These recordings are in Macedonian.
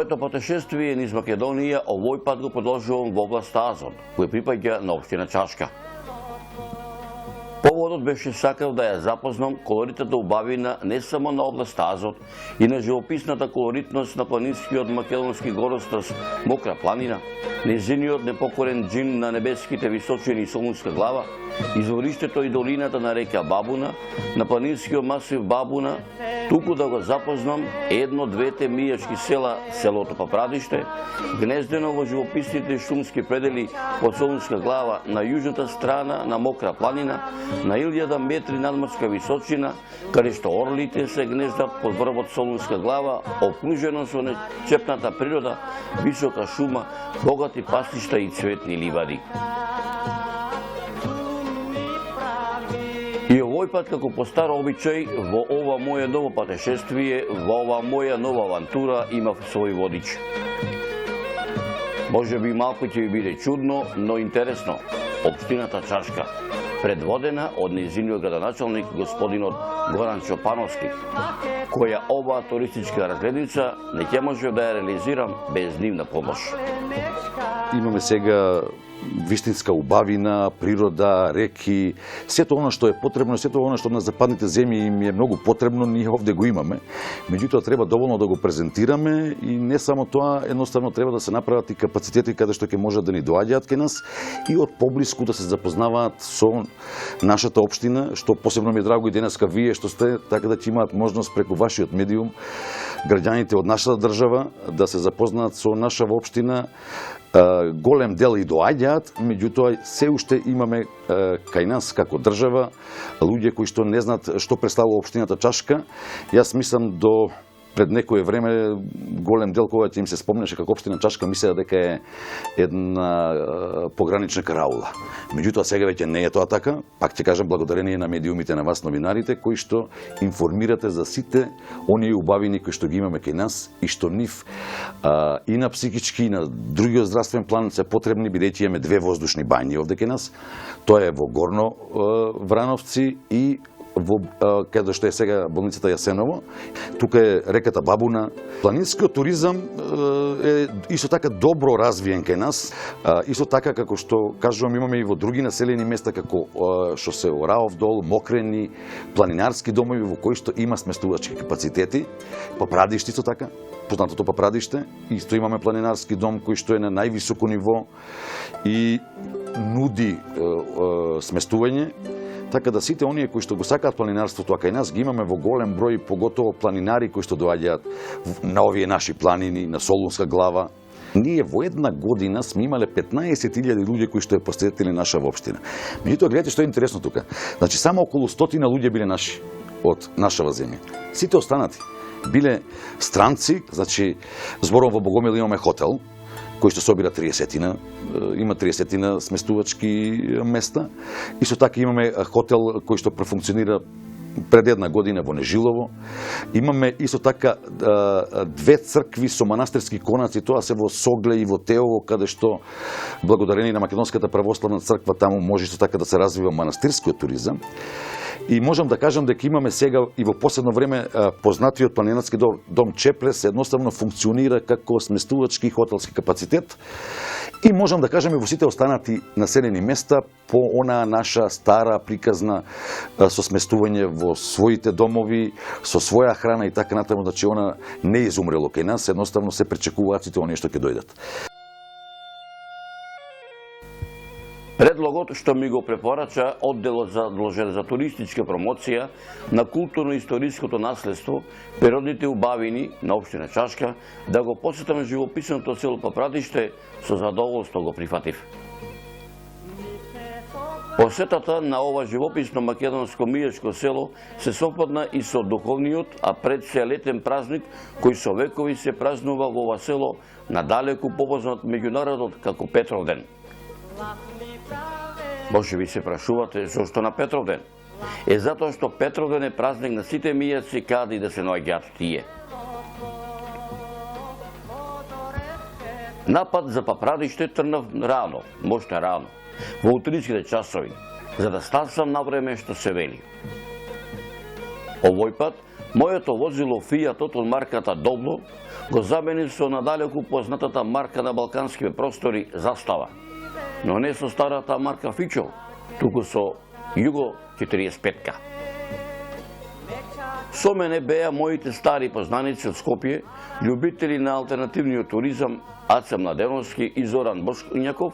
Моето патешествие низ Македонија овој пат го продолжувам во област Азот, кој припаѓа на општина Чашка. Поводот беше сакав да ја запознам колоритната убавина не само на област Азот и на живописната колоритност на планинскиот македонски горостас Мокра планина, незиниот непокорен џин на небеските височини и Солунска глава, извориштето и долината на река Бабуна, на планинскиот масив Бабуна, туку да го запознам едно-двете мијачки села, селото Папрадиште, гнездено во живописните шумски предели од Солунска глава на јужната страна на Мокра планина, на 1000 метри надморска височина, каде што орлите се гнездат под врвот Солунска глава, окружено со нечепната природа, висока шума, богати пастишта и цветни ливади. И овој пат, како по стар обичај, во ова моје ново патешествие, во ова моја нова авантура, имав свој водич. Може би малку ќе ви биде чудно, но интересно. Општината Чашка, предводена од нејзиниот градоначалник господинот Горан Чопановски, која оваа туристичка разгледница не ќе може да ја реализирам без нивна помош. Имаме сега вистинска убавина, природа, реки, сето оно што е потребно, сето оно што на западните земји им е многу потребно, ние овде го имаме. Меѓутоа треба доволно да го презентираме и не само тоа, едноставно треба да се направат и капацитети каде што ќе можат да ни доаѓаат кај нас и од поблиску да се запознаваат со нашата општина, што посебно ми е драго и денеска вие што сте, така да ќе имаат можност преку вашиот медиум граѓаните од нашата држава да се запознаат со нашава општина. Голем дел и доаѓаат, меѓутоа се уште имаме кај нас како држава луѓе кои што не знаат што представува општината Чашка. Јас мислам до пред некое време голем дел кога ќе им се спомнеше како општина Чашка мислеа дека е една погранична караула. Меѓутоа сега веќе не е тоа така. Пак ќе кажам благодарение на медиумите на вас новинарите кои што информирате за сите оние убавини кои што ги имаме кај нас и што нив и на психички и на другиот здравствен план се потребни, бидејќи имаме две воздушни бањи овде кај нас. Тоа е во Горно Врановци и во каде што е сега болницата Јасеново. Тука е реката Бабуна. Планинскиот туризам е исто така добро развиен кај нас. Исто така како што кажувам имаме и во други населени места како што се Ораов дол, Мокрени, планинарски домови во кои што има сместувачки капацитети. Папрадиште исто така, познатото Папрадиште, исто имаме планинарски дом кој што е на највисоко ниво и нуди сместување. Така да сите оние кои што го сакаат планинарството, а кај нас ги имаме во голем број, поготово планинари кои што доаѓаат на овие наши планини, на Солунска глава. Ние во една година сме имале 15.000 луѓе кои што ја посетиле наша општина. Меѓутоа, гледате што е интересно тука. Значи, само околу 100 луѓе биле наши од нашава земја. Сите останати биле странци, значи, збором во Богомил имаме хотел, кој што собира 30-тина, има 30-тина сместувачки места. Исто така имаме хотел кој што профункционира пред една година во Нежилово. Имаме исто така две цркви со манастирски конаци, тоа се во Согле и во Теово, каде што благодарение на Македонската православна црква таму може исто така да се развива манастирскиот туризам. И можам да кажам дека имаме сега и во последно време познатиот планинарски дом Чеплес едноставно функционира како сместувачки хотелски капацитет. И можам да кажам и во сите останати населени места по онаа наша стара приказна со сместување во своите домови, со своја храна и така натаму, значи она не е изумрело кај нас, едноставно се пречекуваат сите оние што ќе дојдат. Предлогот што ми го препорача одделот задолжен за туристичка промоција на културно-историското наследство, природните убавини на општина Чашка, да го посетам живописното село Папрадиште, со задоволство го прифатив. Посетата на ова живописно македонско мијачко село се совпадна и со духовниот, а пред се летен празник кој со векови се празнува во ова село, надалеку попознат меѓу народот како Петровден. Може би се прашувате зошто на Петровден? Е затоа што Петровден е празник на сите мијаци каде и да се наоѓаат тие. Напад за Папрадиште тргнав рано, мошта рано, во утринските часови, за да стасам на време што се вели. Овој пат Моето возило Fiat од марката Добло го замени со надалеку познатата марка на балканските простори Застава, но не со старата марка Фичо, туку со Југо 45-ка. Со мене беа моите стари познаници од Скопје, љубители на алтернативниот туризам Аца Младеновски и Зоран Бошкунјаков,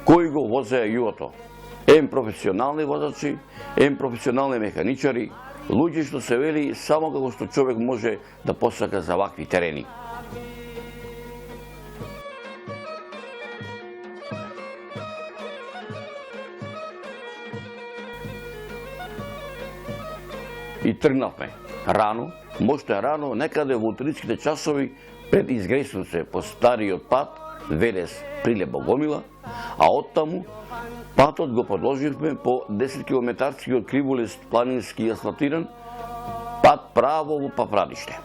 кои го возеа југото. Ем професионални возачи, ем професионални механичари, луѓе што се вели само како што човек може да посака за вакви терени. И тргнавме рано, можда рано, некаде во утринските часови пред Изгреснице по стариот пат Велес Прилеп Богомила, а оттаму патот го продолживме по 10 километарскиот криволист планински асфалтиран пат право во Папрадиште.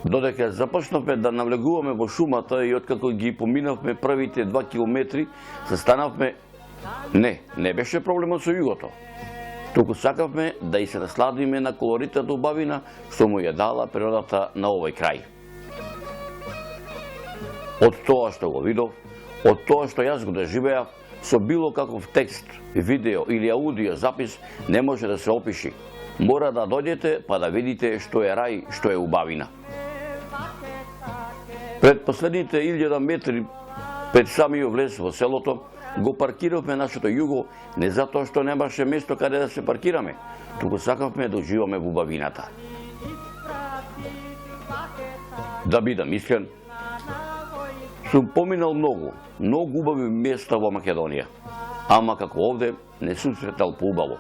Додека започнавме да навлегуваме во шумата и откако ги поминавме првите 2 километри, се станавме не беше проблемот со југото. Туку сакавме да и се насладиме на колоритната убавина што му ја дала природата на овој крај. Од тоа што го видов, од тоа што јас го доживеав, со било каков текст, видео или аудио запис не може да се опиши. Мора да дојдете па да видите што е рај, што е убавина. Пред последните 1000 метри пред самиот влез во селото, го паркиравме нашето југо не затоа што немаше место каде да се паркираме, туку сакавме да уживаме во убавината. Да бидам искрен, сум поминал многу убави места во Македонија, ама како овде не сум сретал поубаво.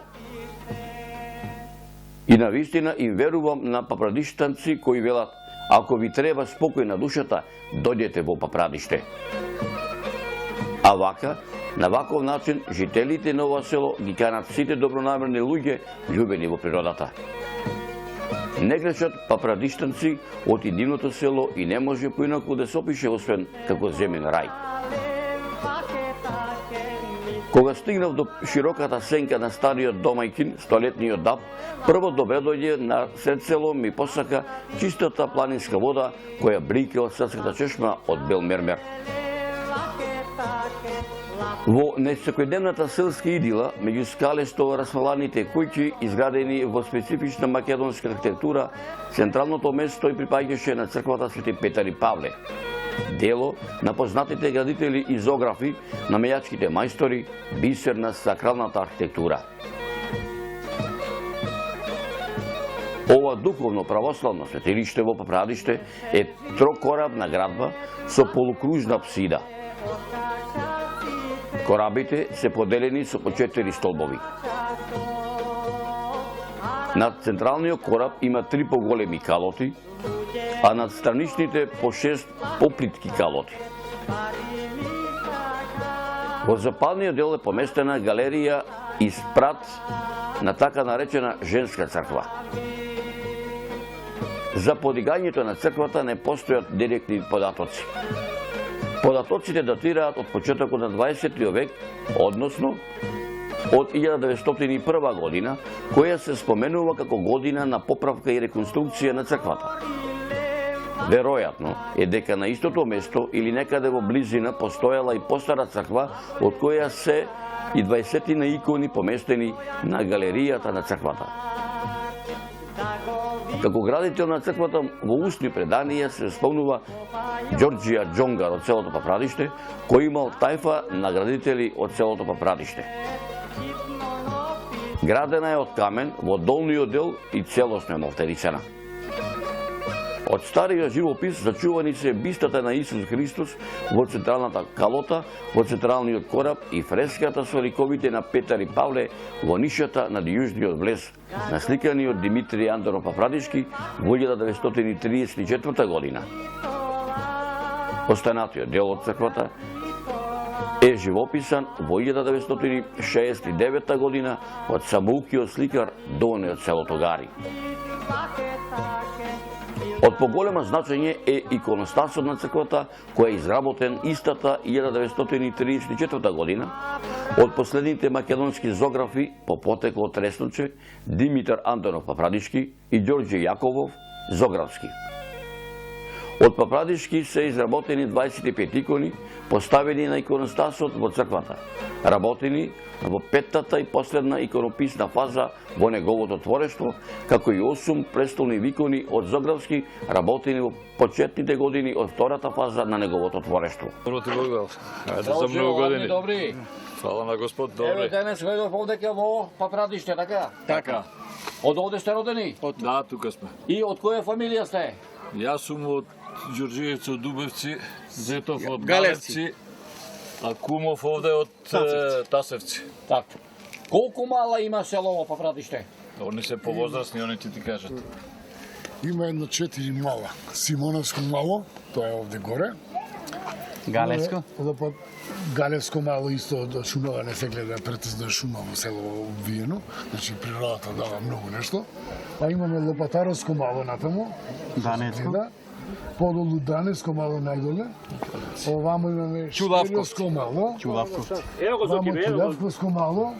И навистина им верувам на папрадиштанци кои велат, ако ви треба спокој на душата, дојдете во Папрадиште. А вака, на ваков начин, жителите на ова село ги канат сите добронамерни луѓе, љубени во природата. Не грешат папрадиштанци од дивното село и не може поинаку да се опише освен како земен рај. Кога стигнав до широката сенка на стариот домајкин, столетниот даб, прво добре дојде на сред село ми посака чистата планинска вода која блика од садската чешма од бел мермер. Во несекојдневната селска идила, меѓу скалесто расфаланите куќи изградени во специфична македонска архитектура, централното место и припаѓаше на црквата Свети Петар и Павле. Дело на познатите градители и зографи, на мејачките мајстори, бисер на сакралната архитектура. Ова духовно православно светилиште во Папрадиште е трокорабна градба со полукружна апсида. Корабите се поделени со по 4 столбови. Над централниот кораб има 3 поголеми калоти, а над страничните по 6 поплитки калоти. Во западниот дел е поместена галерија и спрат на така наречена женска црква. За подигањето на црквата не постојат директни податоци. Податоците датираат од почетокот на 20 век, односно од 1901 година, која се споменува како година на поправка и реконструкција на црквата. Веројатно е дека на истото место или некаде во близина постоела и постара црква, од која се и 20 икони поместени на галеријата на црквата. Како градител на црквата во устни преданија се спомнува Ѓорџија Џонгар од селото Папрадиште, кој имал тајфа на градители од селото Папрадиште. Градена е од камен во долниот дел и целосно е малтерисана. Од стариот живопис зачувани се бистата на Исус Христос во централната калота, во централниот кораб и фреската со ликовите на Петар и Павле во нишата над јужниот влез, насликани од Димитрий Андонов Папрадишки во 1934 година. Останатиот дел од црквата е живописан во 1969 година од самоукиот сликар Доне од селото Гари. Од поголема значење е иконостасот на црквата, кој е изработен истата 1934 година од последните македонски зографи по потекло од Тресноче, Димитар Антонов Папрадишки и Ѓорѓе Јаковов Зографски. Од Папрадишки се изработени 25 икони, поставени на иконостасот во црквата, работени во петтата и последна иконописна фаза во неговото творештво, како и 8 престолни икони од Зографски, работени во почетните години од втората фаза на неговото творештво. Добро ти Богдал. Ајде за многу години. Добри. Фала на Господ, Еве добри. денес дојдов овдека во Папрадиште, така? Така. Од овде сте родени? Да, тука сме. И од која фамилија сте? Јас сум од Ѓорѓиевци од Дубевци, Зетов од Галевци. Галевци, а Кумов овде од Тасевци. Така. Колку мала има село во Папрадиште? Они се повозрастни, они ти кажат. Има едно 4 мала. Симоновско мало, тоа е овде горе. Галевско? Галевско мало исто од шумава, не се гледа претезна шума во село Виено, значи природата дава многу нешто. Па имаме Лопатаровско мало натаму. Данецко. Да. Подолу Даневско мало најдоле. Овамо имаме Чулавко. Штериовско мало. Чулавко. Вамо Чулавковско мало.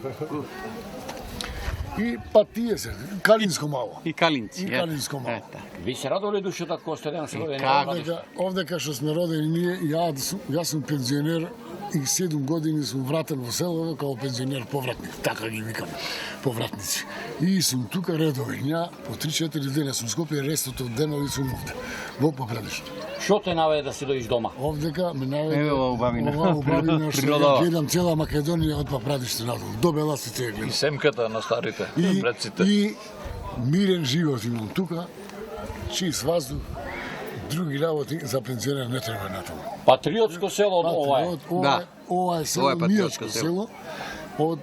И па тие се, Калинско мало. И Калинци. И Калинско мало. Ви се радували душата кога сте денес родени? Овдека што сме родени ние, јас сум пензионер и 7 години сум вратен во селото како пензионер повратник, така ги викаме, повратници. И сум тука редовен, ја по 3-4 дена сум Скопје, рестото од денови сум овде, во Папрадиште. Што те наведе да си дојдеш дома? Овдека ме наведе Еве ова убавина. ова убавина што Природава. ја гледам цела Македонија од Папрадиште надолу. До Беласите ја И гледам. семката на старите, предците. И мирен живот имам тука, чист воздух, други работи за пензионер не треба натаму. Патриотско село ова е. Да. Ова е село, Ова е патриотско мијачко село. село. Од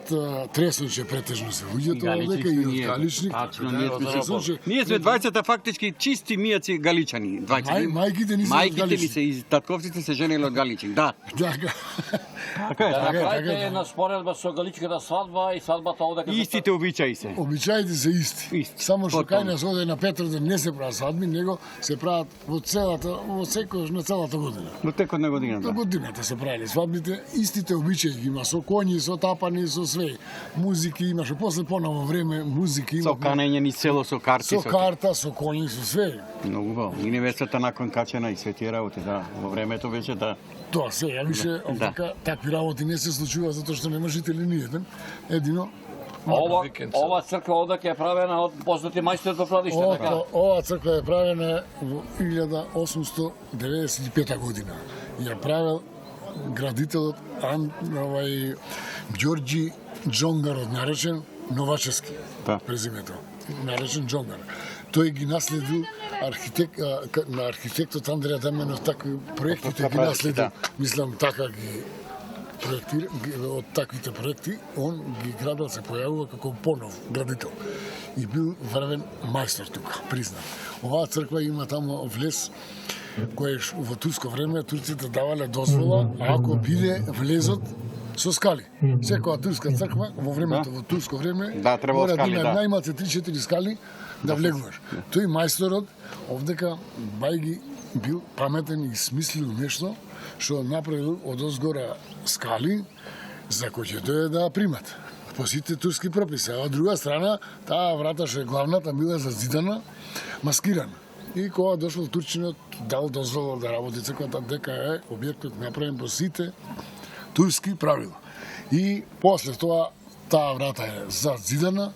Тресноче претежно се луѓето овдека и од Галичник. Тачно, ние сме Тресноче. Ние сме 20 фактички чисти мијаци галичани. 20. Мајките ни се од Мајките ми Галичник. се и татковците се женели од Галичник. Да. Така. Така е. Да така направите е. една споредба со галичката свадба и свадбата овдека. Истите обичаи се. Обичаите се исти. Исти. Само што кај Потполно. нас оде на Петроден не се прават свадби, него се прават во секојаш на целата година. Но текот на На годината. годината се правили свадбите, истите обичаи ги има, со коњи, со тапани, со све. Музики имаше, после поново време музики има. Со канење ни село, со карти. Со карта, со коњи, со све. Многу убаво. И невестата након качена и свети работи, да. Во времето беше да. Тоа се, ја више, овдека такви работи не се случува затоа што нема жители ни еден. Едино, Ова црква овдека е правена од познати мајстор до Папрадиште, така? ова црква е правена во 1895 година. Ја правил градителот Ѓорѓи Џонгарот, наречен Новачевски, Да. презимето, наречен Џонгар. Тој ги наследил на архитектот Андреја Даменов, такви проектите ги наследил, мислам така ги проектира, од таквите проекти, он ги градил, се појавува како понов градител. И бил врвен мајстор тука, признат. Оваа црква има тамо влез, кој во турско време турците давале дозвола, ако биде влезот со скали. Секоја турска црква во времето, во турско време, Да, требало мора скали, има да. најмалце 3-4 скали да влегуваш. Тој мајсторот овдека бајги бил паметен и смислил нешто што направил од озгора скали за кој ќе дојде да примат по сите турски прописи. А од друга страна, таа врата што е главната била зазидана, маскирана. И кога дошол турчинот, дал дозвола да работи црквата, дека е објектот направен по сите турски правила. И после тоа, таа врата е зазидана,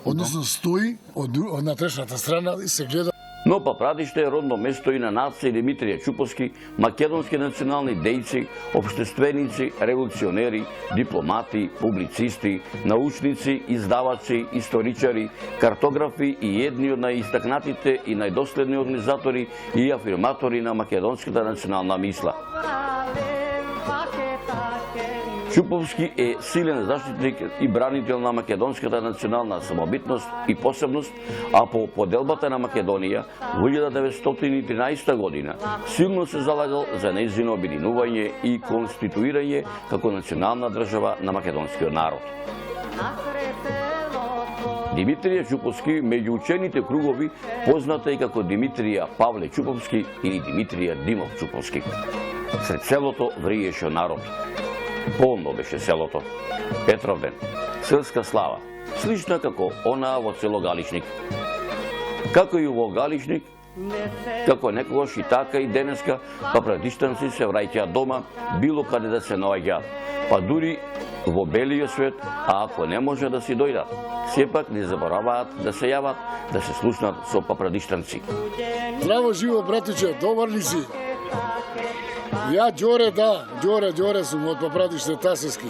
односно стои од натрешната страна и се гледа. Но Папрадиште е родно место и на нација Димитрија Чуповски, македонски национални дејци, општественици, револуционери, дипломати, публицисти, научници, издавачи, историчари, картографи и едни од најистакнатите и најдоследни организатори и афирматори на македонската национална мисла. Чуповски е силен заштитник и бранител на македонската национална самобитност и посебност, а по поделбата на Македонија во 1913 година силно се залагал за нејзино обединување и конституирање како национална држава на македонскиот народ. Димитрија Чуповски меѓу учените кругови позната и како Димитрија Павле Чуповски или Димитрија Димов Чуповски. Сред селото вриеше народ. Полно беше селото. Петровден, селска слава, слична како онаа во село Галичник. Како и во Галичник, како некогаш и така и денеска, па прадиштанци се враќаат дома, било каде да се наоѓаат, па дури во белиот свет, а ако не може да си дојдат, сепак не забораваат да се јават, да се слушнат со папрадиштанци. Здраво живо, братуче, добар ли си? Ја Ѓоре, да, Ѓоре сум од Папрадиште Тасевски.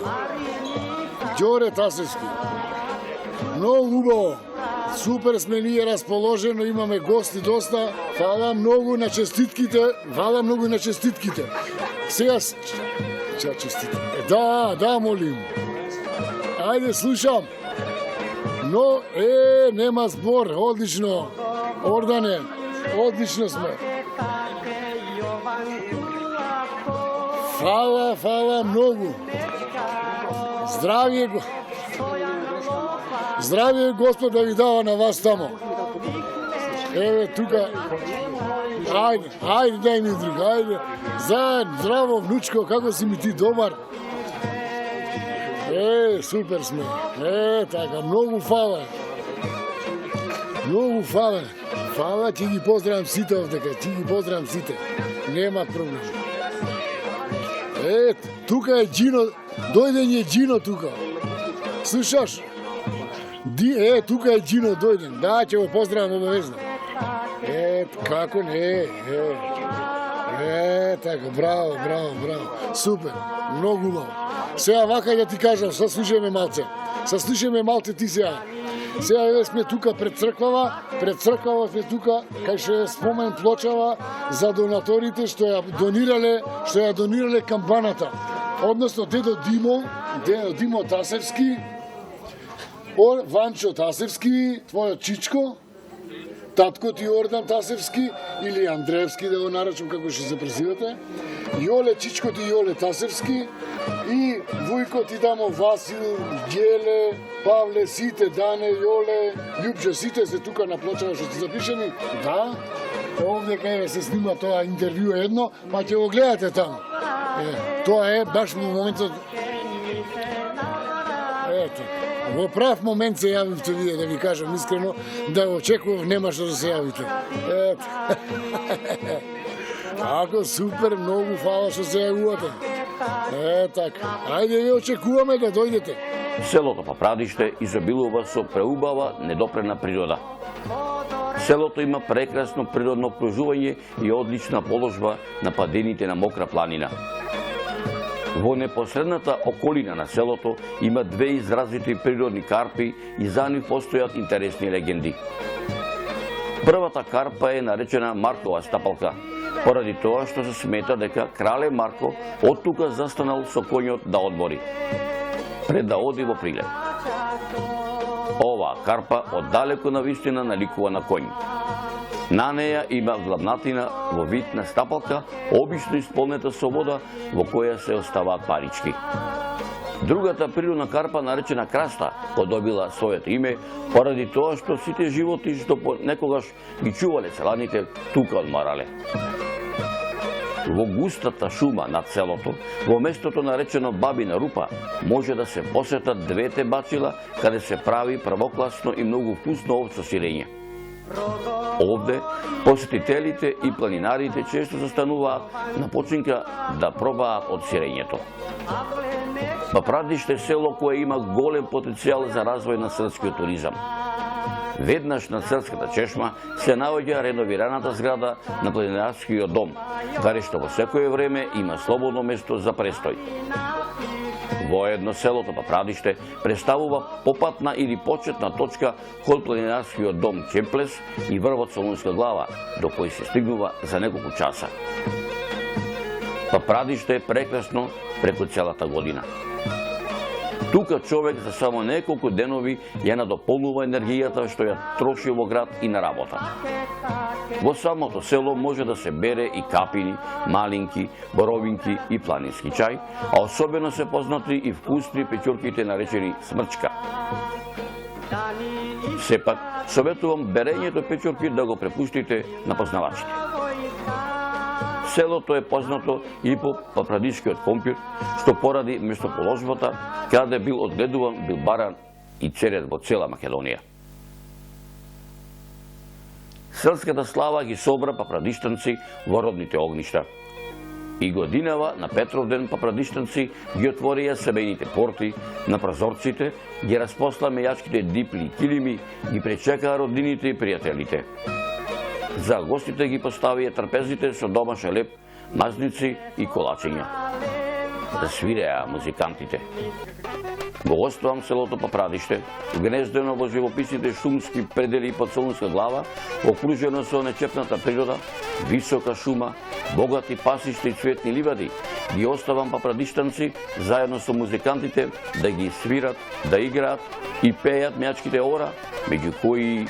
Ѓоре Тасевски. Многу убаво. Супер сме ние расположено, имаме гости доста. Фала многу на честитките. Сега честитки. Да, молим. Ајде, слушам. Но, нема збор, одлично. Ордане, одлично сме. Фала многу. Здравие Господ да ви дава на вас тамо. Еве тука. Ајде, дај ми друг, ајде. Заедно, здраво, внучко, како си ми ти, добар? Супер сме. Така, многу фала. Фала, ти ги поздравам сите овдека, Нема проблем. Тука е Џино, дојден е Џино тука. Слушаш? Тука е Џино дојден. Да, ќе го поздравам обавезно. Како не, така, браво. Супер, многу убаво. Сега вака да ти кажам, саслушаме малце ти сега. Сега еве сме тука пред црквава сме тука, кај што е спомен плочава за донаторите што ја донирале камбаната. Односно дедо Димо Тасевски, Ванчо Тасевски, твојот чичко, татко ти Јордан Тасевски или Андреевски да го наречам како што се презивате, Јоле чичко ти Јоле Тасевски и вујко ти дамо Васил, Ѓеле, Павле, сите, Дане, Јоле, Љупче, сите се тука на плочава што сте запишени. Да, овде кај се снима тоа интервју едно, па ќе го гледате таму. Тоа е баш во моментот. Во прав момент се јавивте вие, да ви кажам искрено, да очекував нема што да се јавите. Ако супер, многу фала што се јавувате. Така. Ајде ве очекуваме да дојдете. Селото Папрадиште изобилува со преубава, недопрена природа. Селото има прекрасно природно окружување и одлична положба на падините на Мокра планина. Во непосредната околина на селото има две изразити природни карпи и за нив постојат интересни легенди. Првата карпа е наречена Маркова стапалка, поради тоа што се смета дека крале Марко од тука застанал со коњот да одмори, пред да оди во прилет. Оваа карпа оддалеку на вистина наликува на коњ. На неја има главнатина во вид на стапалка, обично исполнета со вода во која се оставаат парички. Другата природна карпа, наречена краста, подобила своето име поради тоа што сите животи што некогаш ги чувале селаните тука одмарале. Во густата шума над селото, во местото наречено Бабина рупа, може да се посетат двете бацила каде се прави првокласно и многу вкусно овче сирење. Овде посетителите и планинарите често застануваат на починка да пробаат од сирењето. Папрадиште е село кое има голем потенцијал за развој на селскиот туризам. Веднаш на селската чешма се наоѓа реновираната зграда на планинарскиот дом, каде што во секое време има слободно место за престој. Воедно селото Папрадиште представува попатна или почетна точка кон планинарскиот дом Чемплес и врвот Солунска глава, до кој се стигнува за неколку часа. Папрадиште е прекрасно преку целата година. Тука човек за само неколку денови ја надополнува енергијата што ја троши во град и на работа. Во самото село може да се бере и капини, малинки, боровинки и планински чај, а особено се познати и вкусни печурките наречени смрчка. Сепак, советувам берењето печурки да го препуштите на познавачите. Селото е познато и по папрадишкиот компир, што поради местоположбата, каде бил одгледуван билбаран и черет во цела Македонија. Селската слава ги собра папрадиштанци во родните огништа. И годинава на Петровден папрадиштанци ги отворија себејните порти, на прозорците ги распосла мејачките дипли и килими, ги пречекаа роднините и пријателите. За гостите ги поставија трпезите со домашен леп, мазници и колачиња. Да свиреа музикантите. Го оставам селото Папрадиште, гнездено во живописните шумски предели под Солунска глава, окружено со нечепната природа, висока шума, богати пасишта и цветни ливади. Ги оставам папрадиштанци заедно со музикантите да ги свират, да играат и пејат мејачките ора, меѓу кои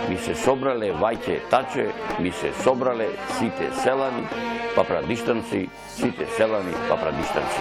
ми се собрале вајќе таче, ми се собрале сите селани, папрадиштанци, сите селани, папрадиштанци.